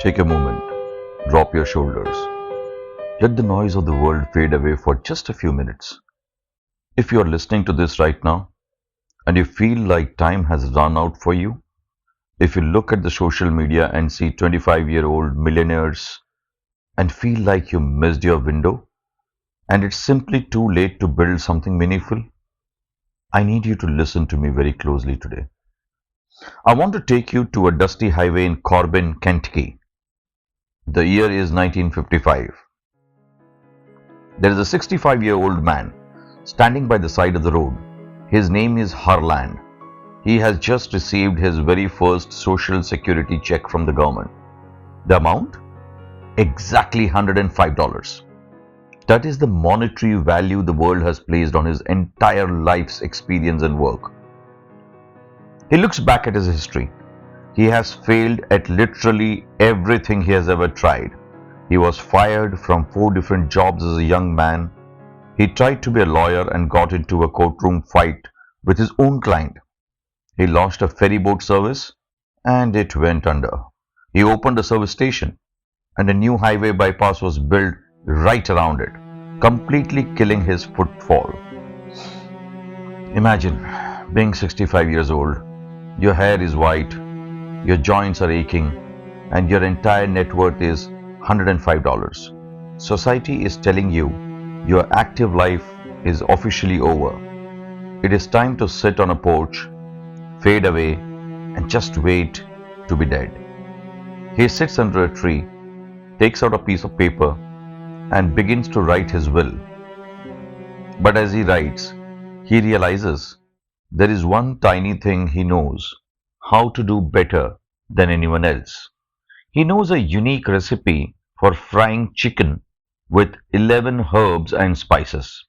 Take a moment, drop your shoulders. Let the noise of the world fade away for just a few minutes. If you are listening to this right now and you feel like time has run out for you, if you look at the social media and see 25-year-old millionaires and feel like you missed your window and it's simply too late to build something meaningful, I need you to listen to me very closely today. I want to take you to a dusty highway in Corbin, Kentucky. The year is 1955. There is a 65-year-old man standing by the side of the road. His name is Harland. He has just received his very first social security check from the government. The amount? Exactly $105. That is the monetary value the world has placed on his entire life's experience and work. He looks back at his history. He has failed at literally everything he has ever tried. He was fired from 4 different jobs as a young man. He tried to be a lawyer and got into a courtroom fight with his own client. He launched a ferry boat service and it went under. He opened a service station and a new highway bypass was built right around it, completely killing his footfall. Imagine being 65 years old, your hair is white, your joints are aching, and your entire net worth is $105. Society is telling you your active life is officially over. It is time to sit on a porch, fade away, and just wait to be dead. He sits under a tree, takes out a piece of paper, and begins to write his will. But as he writes, he realizes there is one tiny thing he knows how to do better than anyone else. He knows a unique recipe for frying chicken with 11 herbs and spices.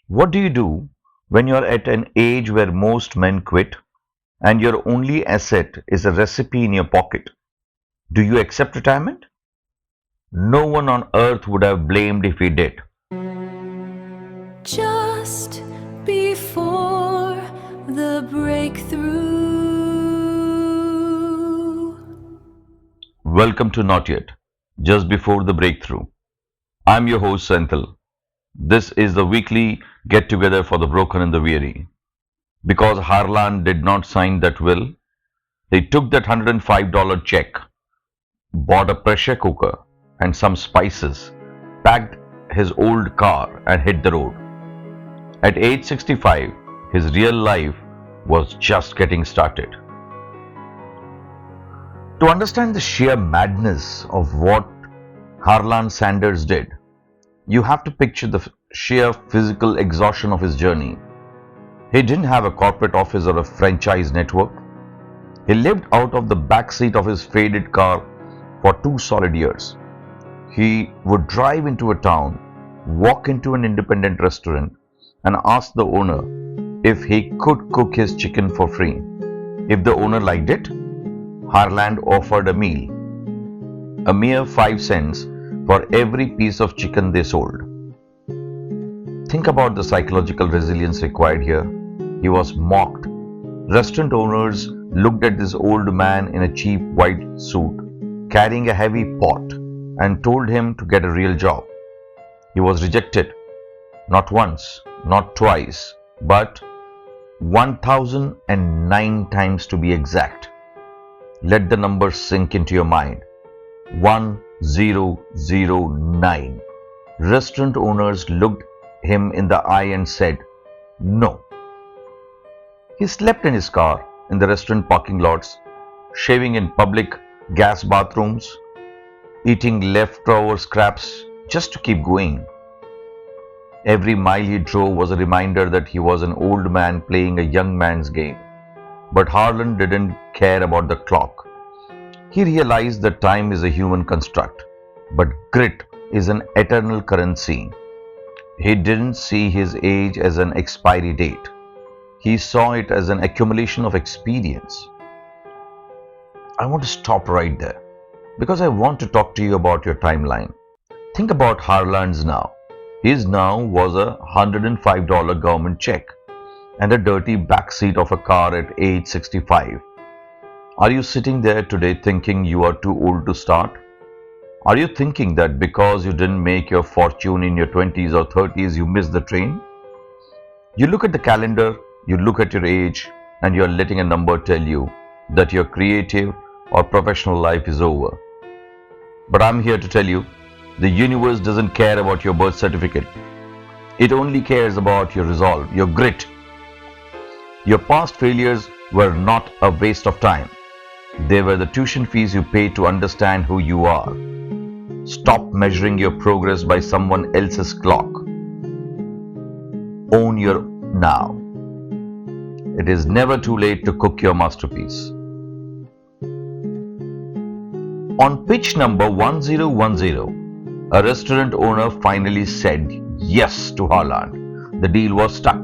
What do you do when you're at an age where most men quit and your only asset is a recipe in your pocket? Do you accept retirement? No one on earth would have blamed if he did. Just before the breakthrough. Welcome to Not Yet, Just Before the Breakthrough. I'm your host Senthil. This is the weekly get-together for the broken and the weary. Because Harland did not sign that will, he took that $105 check, bought a pressure cooker and some spices, packed his old car and hit the road. At age 65, his real life was just getting started. To understand the sheer madness of what Harland Sanders did, you have to picture the sheer physical exhaustion of his journey. He didn't have a corporate office or a franchise network. He lived out of the backseat of his faded car for 2 solid years. He would drive into a town, walk into an independent restaurant, and ask the owner if he could cook his chicken for free. If the owner liked it, Harland offered a meal, a mere 5 cents for every piece of chicken they sold. Think about the psychological resilience required here. He was mocked. Restaurant owners looked at this old man in a cheap white suit, carrying a heavy pot, and told him to get a real job. He was rejected, not once, not twice, but 1009 times to be exact. Let the number sink into your mind. 1009. Restaurant owners looked him in the eye and said, no. He slept in his car, in the restaurant parking lots, shaving in public gas bathrooms, eating leftover scraps just to keep going. Every mile he drove was a reminder that he was an old man playing a young man's game. But Harland didn't care about the clock. He realized that time is a human construct, but grit is an eternal currency. He didn't see his age as an expiry date. He saw it as an accumulation of experience. I want to stop right there because I want to talk to you about your timeline. Think about Harland's now. His now was a $105 government check and a dirty backseat of a car at age 65. Are you sitting there today thinking you are too old to start? Are you thinking that because you didn't make your fortune in your 20s or 30s, you missed the train? You look at the calendar, you look at your age, and you're letting a number tell you that your creative or professional life is over. But I'm here to tell you, the universe doesn't care about your birth certificate. It only cares about your resolve, your grit. Your past failures were not a waste of time. They were the tuition fees you paid to understand who you are. Stop measuring your progress by someone else's clock. Own your now. It is never too late to cook your masterpiece. On pitch number 1010, a restaurant owner finally said yes to Harland. The deal was stuck.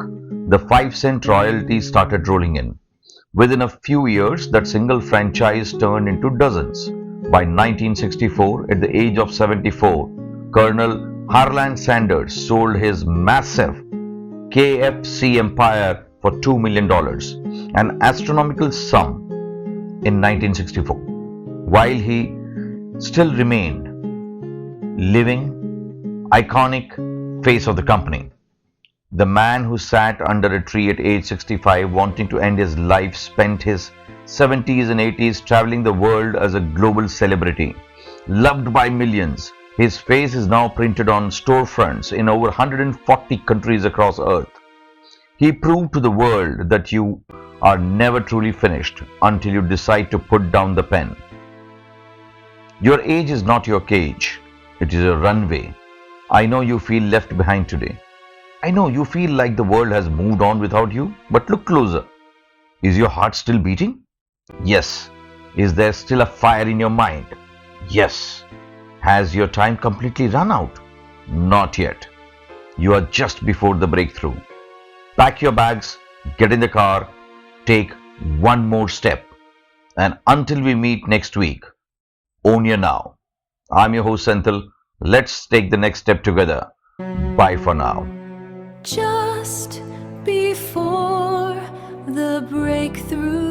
The 5-cent royalty started rolling in. Within a few years, that single franchise turned into dozens. By 1964, at the age of 74, Colonel Harland Sanders sold his massive KFC empire for $2 million, an astronomical sum in 1964, while he still remained living, iconic face of the company. The man who sat under a tree at age 65 wanting to end his life spent his 70s and 80s traveling the world as a global celebrity. Loved by millions, his face is now printed on storefronts in over 140 countries across Earth. He proved to the world that you are never truly finished until you decide to put down the pen. Your age is not your cage, it is a runway. I know you feel left behind today. I know you feel like the world has moved on without you, but look closer. Is your heart still beating? Yes. Is there still a fire in your mind? Yes. Has your time completely run out? Not yet. You are just before the breakthrough. Pack your bags, get in the car, take one more step. And until we meet next week, own your now. I'm your host Senthil. Let's take the next step together. Bye for now. Just before the breakthrough.